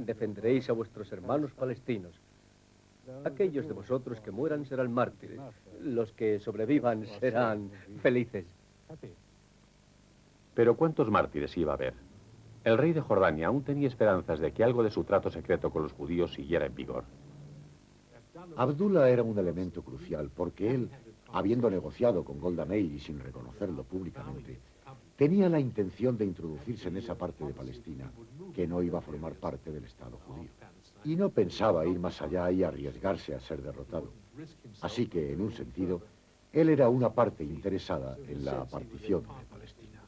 defenderéis a vuestros hermanos palestinos. Aquellos de vosotros que mueran serán mártires. Los que sobrevivan serán felices. Pero ¿cuántos mártires iba a haber? El rey de Jordania aún tenía esperanzas de que algo de su trato secreto con los judíos siguiera en vigor. Abdullah era un elemento crucial porque él, habiendo negociado con Golda Meir y sin reconocerlo públicamente, tenía la intención de introducirse en esa parte de Palestina que no iba a formar parte del Estado judío. Y no pensaba ir más allá y arriesgarse a ser derrotado. Así que, en un sentido, él era una parte interesada en la partición de Palestina.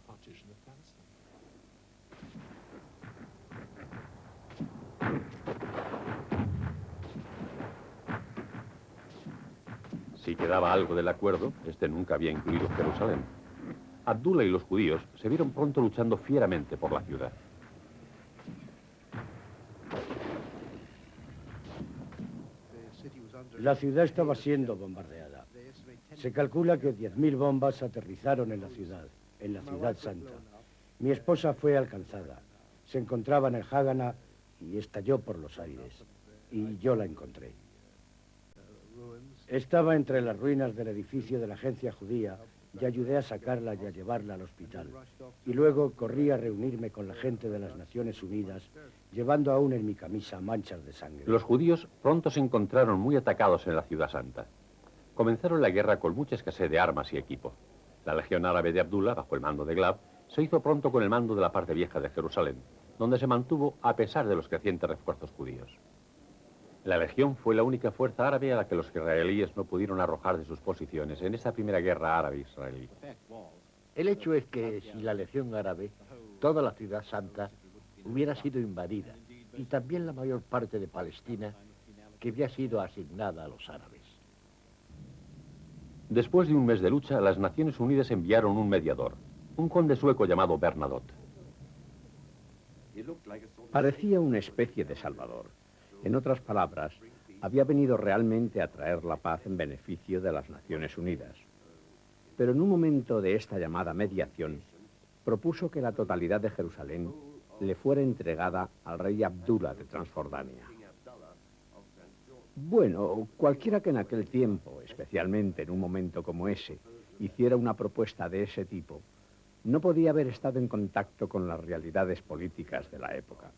Si quedaba algo del acuerdo, este nunca había incluido Jerusalén. Abdullah y los judíos se vieron pronto luchando fieramente por la ciudad. La ciudad estaba siendo bombardeada. Se calcula que 10.000 bombas aterrizaron en la ciudad santa. Mi esposa fue alcanzada. Se encontraba en el Hágana y estalló por los aires. Y yo la encontré. Estaba entre las ruinas del edificio de la agencia judía y ayudé a sacarla y a llevarla al hospital. Y luego corrí a reunirme con la gente de las Naciones Unidas, llevando aún en mi camisa manchas de sangre. Los judíos pronto se encontraron muy atacados en la ciudad santa. Comenzaron la guerra con mucha escasez de armas y equipo. La legión árabe de Abdullah, bajo el mando de Glab, se hizo pronto con el mando de la parte vieja de Jerusalén, donde se mantuvo a pesar de los crecientes refuerzos judíos. La legión fue la única fuerza árabe a la que los israelíes no pudieron arrojar de sus posiciones en esta primera guerra árabe-israelí. El hecho es que si la legión árabe, toda la ciudad santa, hubiera sido invadida, y también la mayor parte de Palestina, que había sido asignada a los árabes. Después de un mes de lucha, las Naciones Unidas enviaron un mediador, un conde sueco llamado Bernadotte. Parecía una especie de salvador. En otras palabras, había venido realmente a traer la paz en beneficio de las Naciones Unidas. Pero en un momento de esta llamada mediación, propuso que la totalidad de Jerusalén le fuera entregada al rey Abdullah de Transjordania. Bueno, cualquiera que en aquel tiempo, especialmente en un momento como ese, hiciera una propuesta de ese tipo, no podía haber estado en contacto con las realidades políticas de la época.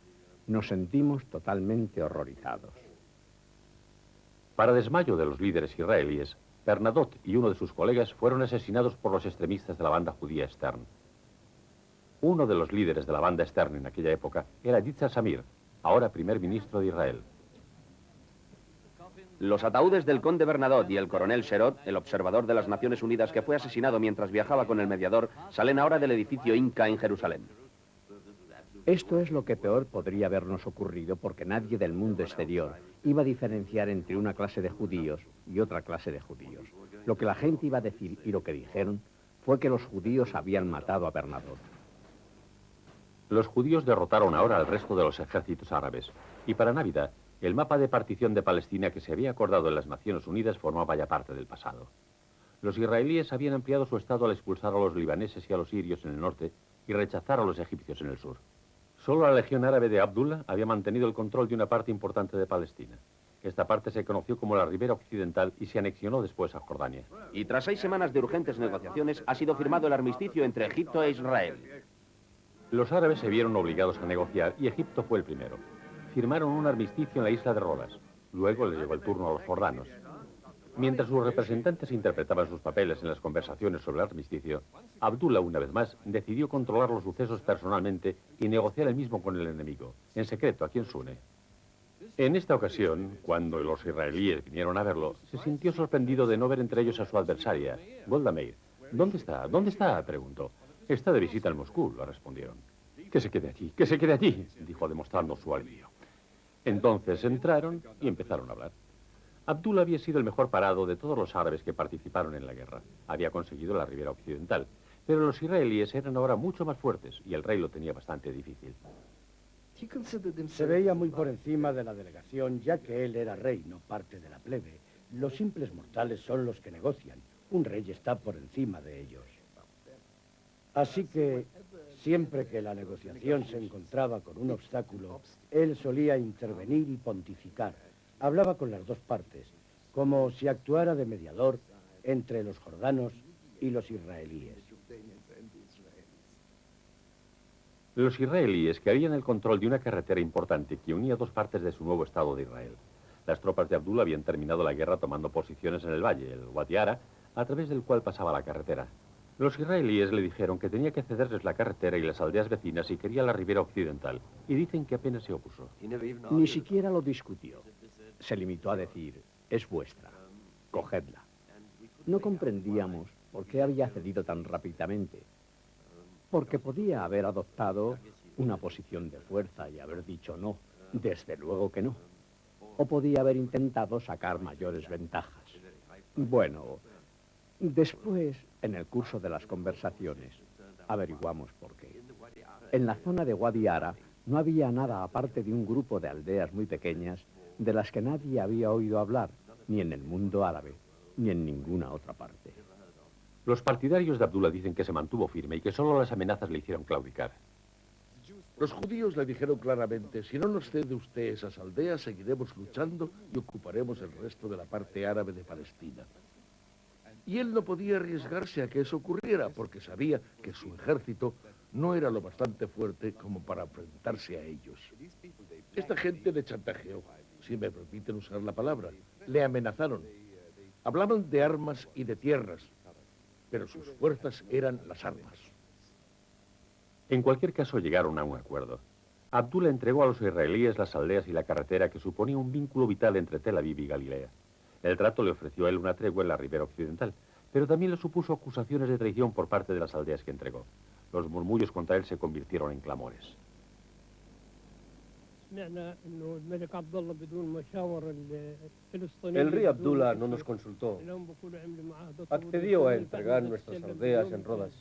Nos sentimos totalmente horrorizados. Para desmayo de los líderes israelíes, Bernadotte y uno de sus colegas fueron asesinados por los extremistas de la banda judía Stern. Uno de los líderes de la banda Stern en aquella época era Yitzhak Samir, ahora primer ministro de Israel. Los ataúdes del conde Bernadotte y el coronel Sherot, el observador de las Naciones Unidas que fue asesinado mientras viajaba con el mediador, salen ahora del edificio Inca en Jerusalén. Esto es lo que peor podría habernos ocurrido porque nadie del mundo exterior iba a diferenciar entre una clase de judíos y otra clase de judíos. Lo que la gente iba a decir y lo que dijeron fue que los judíos habían matado a Bernadotte. Los judíos derrotaron ahora al resto de los ejércitos árabes y para Navidad el mapa de partición de Palestina que se había acordado en las Naciones Unidas formaba ya parte del pasado. Los israelíes habían ampliado su estado al expulsar a los libaneses y a los sirios en el norte y rechazar a los egipcios en el sur. Solo la legión árabe de Abdullah había mantenido el control de una parte importante de Palestina. Esta parte se conoció como la Ribera Occidental y se anexionó después a Jordania. Y tras 6 semanas de urgentes negociaciones, ha sido firmado el armisticio entre Egipto e Israel. Los árabes se vieron obligados a negociar y Egipto fue el primero. Firmaron un armisticio en la isla de Rodas. Luego les llegó el turno a los jordanos. Mientras sus representantes interpretaban sus papeles en las conversaciones sobre el armisticio, Abdullah, una vez más, decidió controlar los sucesos personalmente y negociar el mismo con el enemigo, en secreto, aquí en Sune. En esta ocasión, cuando los israelíes vinieron a verlo, se sintió sorprendido de no ver entre ellos a su adversaria, Golda Meir. ¿Dónde está? ¿Dónde está?, preguntó. Está de visita en Moscú, le respondieron. Que se quede allí, que se quede allí, dijo demostrando su alivio. Entonces entraron y empezaron a hablar. Abdullah había sido el mejor parado de todos los árabes que participaron en la guerra. Había conseguido la Ribera Occidental, pero los israelíes eran ahora mucho más fuertes y el rey lo tenía bastante difícil. Se veía muy por encima de la delegación, ya que él era rey, no parte de la plebe. Los simples mortales son los que negocian. Un rey está por encima de ellos. Así que, siempre que la negociación se encontraba con un obstáculo, Él solía intervenir y pontificar. Hablaba con las dos partes, como si actuara de mediador entre los jordanos y los israelíes. Los israelíes querían el control de una carretera importante que unía dos partes de su nuevo Estado de Israel. Las tropas de Abdullah habían terminado la guerra tomando posiciones en el valle, el Wadi Ara, a través del cual pasaba la carretera. Los israelíes le dijeron que tenía que cederles la carretera y las aldeas vecinas si quería la ribera occidental, y dicen que apenas se opuso. Ni siquiera lo discutió. Se limitó a decir, es vuestra, cogedla. No comprendíamos por qué había cedido tan rápidamente, porque podía haber adoptado una posición de fuerza y haber dicho no, desde luego que no. O podía haber intentado sacar mayores ventajas. Bueno, después, en el curso de las conversaciones, averiguamos por qué. En la zona de Wadi Ara no había nada aparte de un grupo de aldeas muy pequeñas de las que nadie había oído hablar, ni en el mundo árabe, ni en ninguna otra parte. Los partidarios de Abdullah dicen que se mantuvo firme y que solo las amenazas le hicieron claudicar. Los judíos le dijeron claramente, si no nos cede usted esas aldeas, seguiremos luchando y ocuparemos el resto de la parte árabe de Palestina. Y él no podía arriesgarse a que eso ocurriera, porque sabía que su ejército no era lo bastante fuerte como para enfrentarse a ellos. Esta gente le chantajeó, si me permiten usar la palabra, le amenazaron. Hablaban de armas y de tierras, pero sus fuerzas eran las armas. En cualquier caso llegaron a un acuerdo. Abdullah entregó a los israelíes las aldeas y la carretera que suponía un vínculo vital entre Tel Aviv y Galilea. El trato le ofreció a él una tregua en la ribera occidental, pero también le supuso acusaciones de traición por parte de las aldeas que entregó. Los murmullos contra él se convirtieron en clamores. El rey Abdullah no nos consultó. Accedió a entregar nuestras aldeas en Rodas.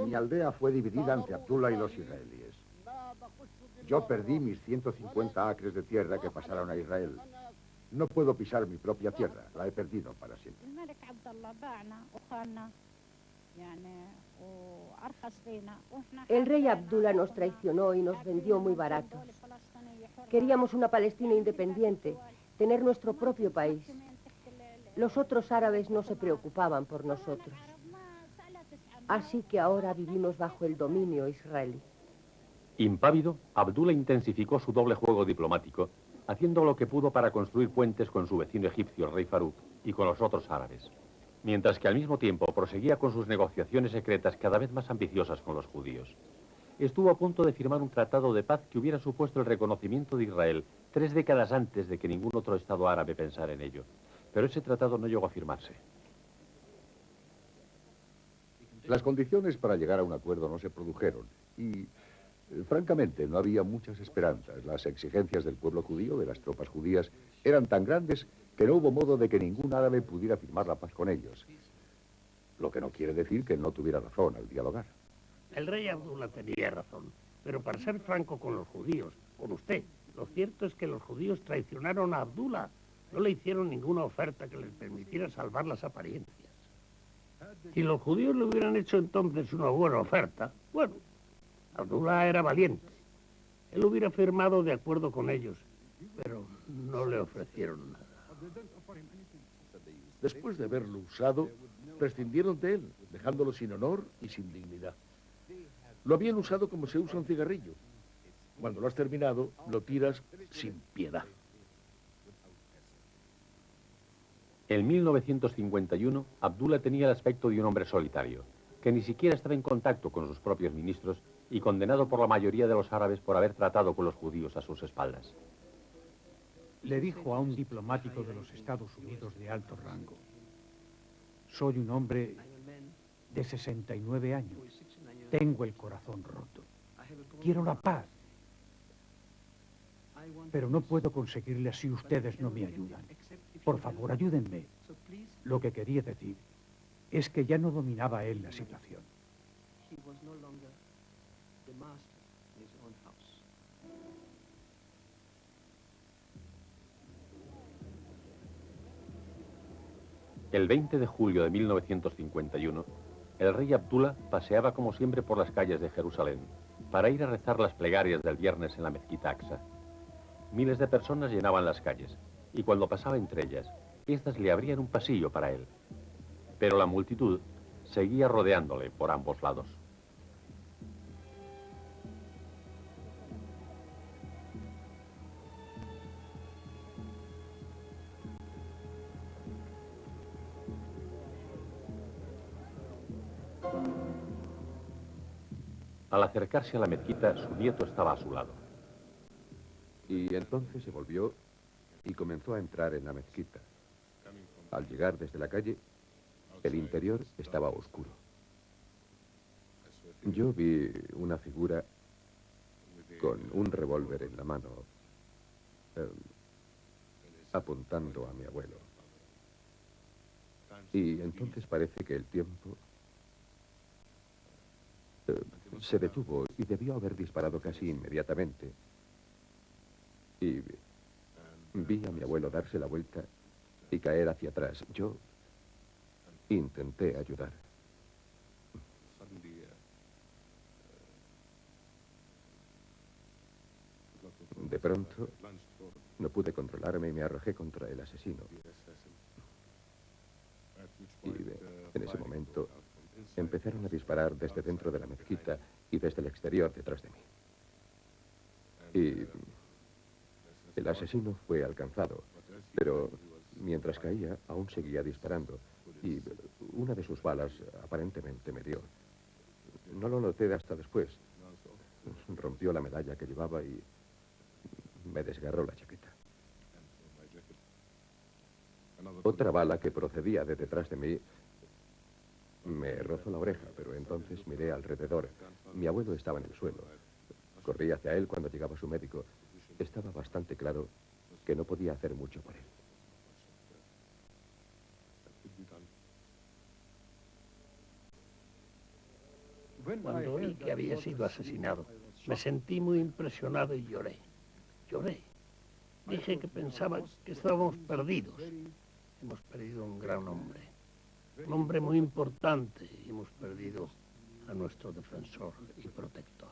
Mi aldea fue dividida entre Abdullah y los israelíes. Yo perdí mis 150 acres de tierra que pasaron a Israel. No puedo pisar mi propia tierra, la he perdido para siempre. El rey Abdullah nos traicionó y nos vendió muy baratos. Queríamos una Palestina independiente, tener nuestro propio país. Los otros árabes no se preocupaban por nosotros. Así que ahora vivimos bajo el dominio israelí. Impávido, Abdullah intensificó su doble juego diplomático, haciendo lo que pudo para construir puentes con su vecino egipcio, el rey Farouk, y con los otros árabes, mientras que al mismo tiempo proseguía con sus negociaciones secretas cada vez más ambiciosas con los judíos. Estuvo a punto de firmar un tratado de paz que hubiera supuesto el reconocimiento de Israel 3 décadas antes de que ningún otro estado árabe pensara en ello. Pero ese tratado no llegó a firmarse. Las condiciones para llegar a un acuerdo no se produjeron y, francamente, no había muchas esperanzas. Las exigencias del pueblo judío, de las tropas judías, eran tan grandes que no hubo modo de que ningún árabe pudiera firmar la paz con ellos. Lo que no quiere decir que no tuviera razón al dialogar. El rey Abdullah tenía razón, pero para ser franco con los judíos, con usted, lo cierto es que los judíos traicionaron a Abdullah. No le hicieron ninguna oferta que les permitiera salvar las apariencias. Si los judíos le hubieran hecho entonces una buena oferta, bueno, Abdullah era valiente. Él hubiera firmado de acuerdo con ellos, pero no le ofrecieron nada. Después de haberlo usado, prescindieron de él, dejándolo sin honor y sin dignidad. Lo habían usado como se usa un cigarrillo. Cuando lo has terminado, lo tiras sin piedad. En 1951, Abdullah tenía el aspecto de un hombre solitario, que ni siquiera estaba en contacto con sus propios ministros y condenado por la mayoría de los árabes por haber tratado con los judíos a sus espaldas. Le dijo a un diplomático de los Estados Unidos de alto rango: soy un hombre de 69 años. Tengo el corazón roto. Quiero la paz. Pero no puedo conseguirla si ustedes no me ayudan. Por favor, ayúdenme. Lo que quería decir es que ya no dominaba él la situación. El 20 de julio de 1951, El rey Abdullah paseaba como siempre por las calles de Jerusalén para ir a rezar las plegarias del viernes en la mezquita Aqsa. Miles de personas llenaban las calles y cuando pasaba entre ellas, estas le abrían un pasillo para él. Pero la multitud seguía rodeándole por ambos lados. Al acercarse a la mezquita, su nieto estaba a su lado. Y entonces se volvió y comenzó a entrar en la mezquita. Al llegar desde la calle, el interior estaba oscuro. Yo vi una figura con un revólver en la mano, apuntando a mi abuelo. Y entonces parece que el tiempo se detuvo y debió haber disparado casi inmediatamente. Y vi a mi abuelo darse la vuelta y caer hacia atrás. Yo intenté ayudar. De pronto, no pude controlarme y me arrojé contra el asesino. Y en ese momento empezaron a disparar desde dentro de la mezquita y desde el exterior detrás de mí. Y el asesino fue alcanzado, pero mientras caía aún seguía disparando y una de sus balas aparentemente me dio. No lo noté hasta después. Rompió la medalla que llevaba y me desgarró la chaqueta. Otra bala que procedía de detrás de mí me rozó la oreja, pero entonces miré alrededor. Mi abuelo estaba en el suelo. Corrí hacia él cuando llegaba su médico. Estaba bastante claro que no podía hacer mucho por él. Cuando vi que había sido asesinado, me sentí muy impresionado y lloré. Lloré. Dije que pensaba que estábamos perdidos. Hemos perdido un gran hombre. Un hombre muy importante y hemos perdido a nuestro defensor y protector.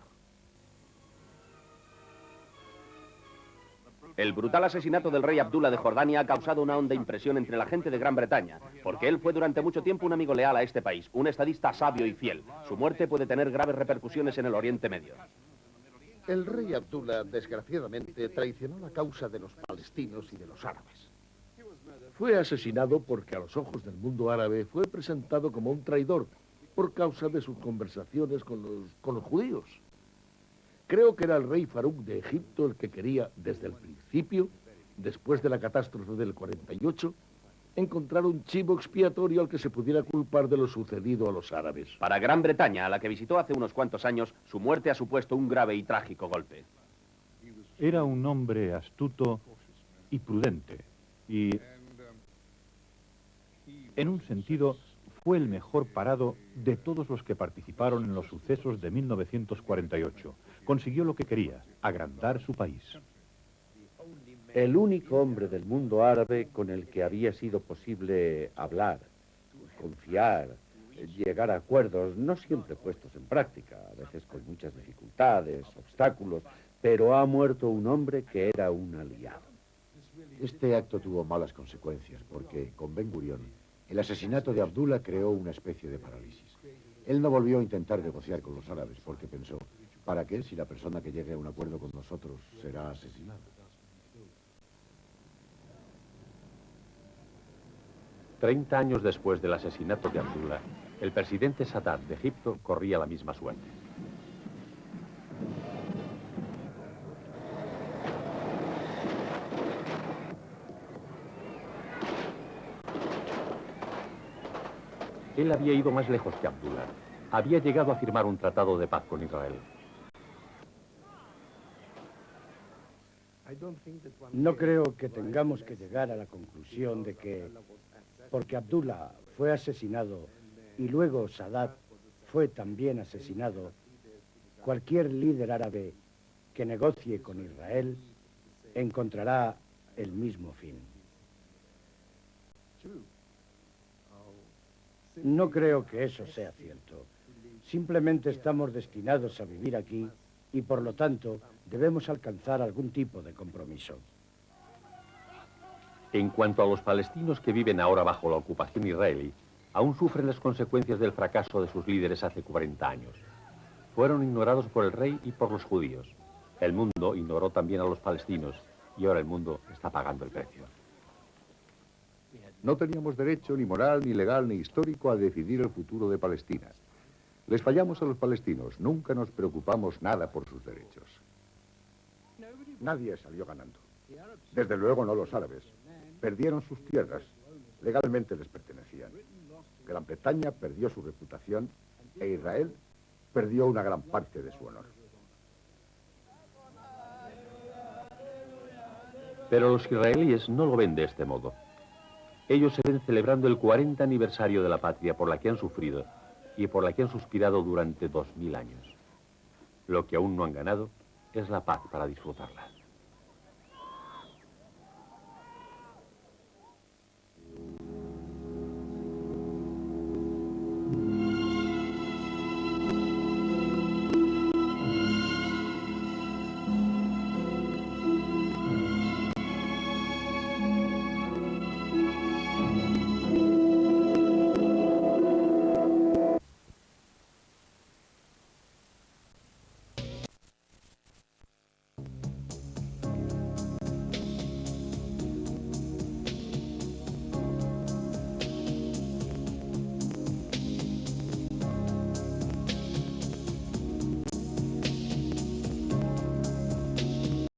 El brutal asesinato del rey Abdullah de Jordania ha causado una honda impresión entre la gente de Gran Bretaña, porque él fue durante mucho tiempo un amigo leal a este país, un estadista sabio y fiel. Su muerte puede tener graves repercusiones en el Oriente Medio. El rey Abdullah, desgraciadamente, traicionó la causa de los palestinos y de los árabes. Fue asesinado porque a los ojos del mundo árabe fue presentado como un traidor por causa de sus conversaciones con los judíos. Creo que era el rey Farouk de Egipto el que quería, desde el principio, después de la catástrofe del 48, encontrar un chivo expiatorio al que se pudiera culpar de lo sucedido a los árabes. Para Gran Bretaña, a la que visitó hace unos cuantos años, su muerte ha supuesto un grave y trágico golpe. Era un hombre astuto y prudente, y en un sentido fue el mejor parado de todos los que participaron en los sucesos de 1948. Consiguió lo que quería, agrandar su país. El único hombre del mundo árabe con el que había sido posible hablar, confiar, llegar a acuerdos, no siempre puestos en práctica, a veces con muchas dificultades, obstáculos, pero ha muerto un hombre que era un aliado. Este acto tuvo malas consecuencias porque, con Ben Gurión, el asesinato de Abdullah creó una especie de parálisis. Él no volvió a intentar negociar con los árabes porque pensó, ¿para qué si la persona que llegue a un acuerdo con nosotros será asesinada? Treinta años después del asesinato de Abdullah, el presidente Sadat de Egipto corría la misma suerte. Él había ido más lejos que Abdullah. Había llegado a firmar un tratado de paz con Israel. No creo que tengamos que llegar a la conclusión de que, porque Abdullah fue asesinado y luego Sadat fue también asesinado, cualquier líder árabe que negocie con Israel encontrará el mismo fin. No creo que eso sea cierto. Simplemente estamos destinados a vivir aquí y por lo tanto debemos alcanzar algún tipo de compromiso. En cuanto a los palestinos que viven ahora bajo la ocupación israelí, aún sufren las consecuencias del fracaso de sus líderes hace 40 años. Fueron ignorados por el rey y por los judíos. El mundo ignoró también a los palestinos y ahora el mundo está pagando el precio. No teníamos derecho ni moral, ni legal, ni histórico a decidir el futuro de Palestina. Les fallamos a los palestinos, nunca nos preocupamos nada por sus derechos. Nadie salió ganando. Desde luego no los árabes. Perdieron sus tierras. Legalmente les pertenecían. Gran Bretaña perdió su reputación e Israel perdió una gran parte de su honor. Pero los israelíes no lo ven de este modo. Ellos se ven celebrando el 40 aniversario de la patria por la que han sufrido y por la que han suspirado durante 2000 años. Lo que aún no han ganado es la paz para disfrutarla.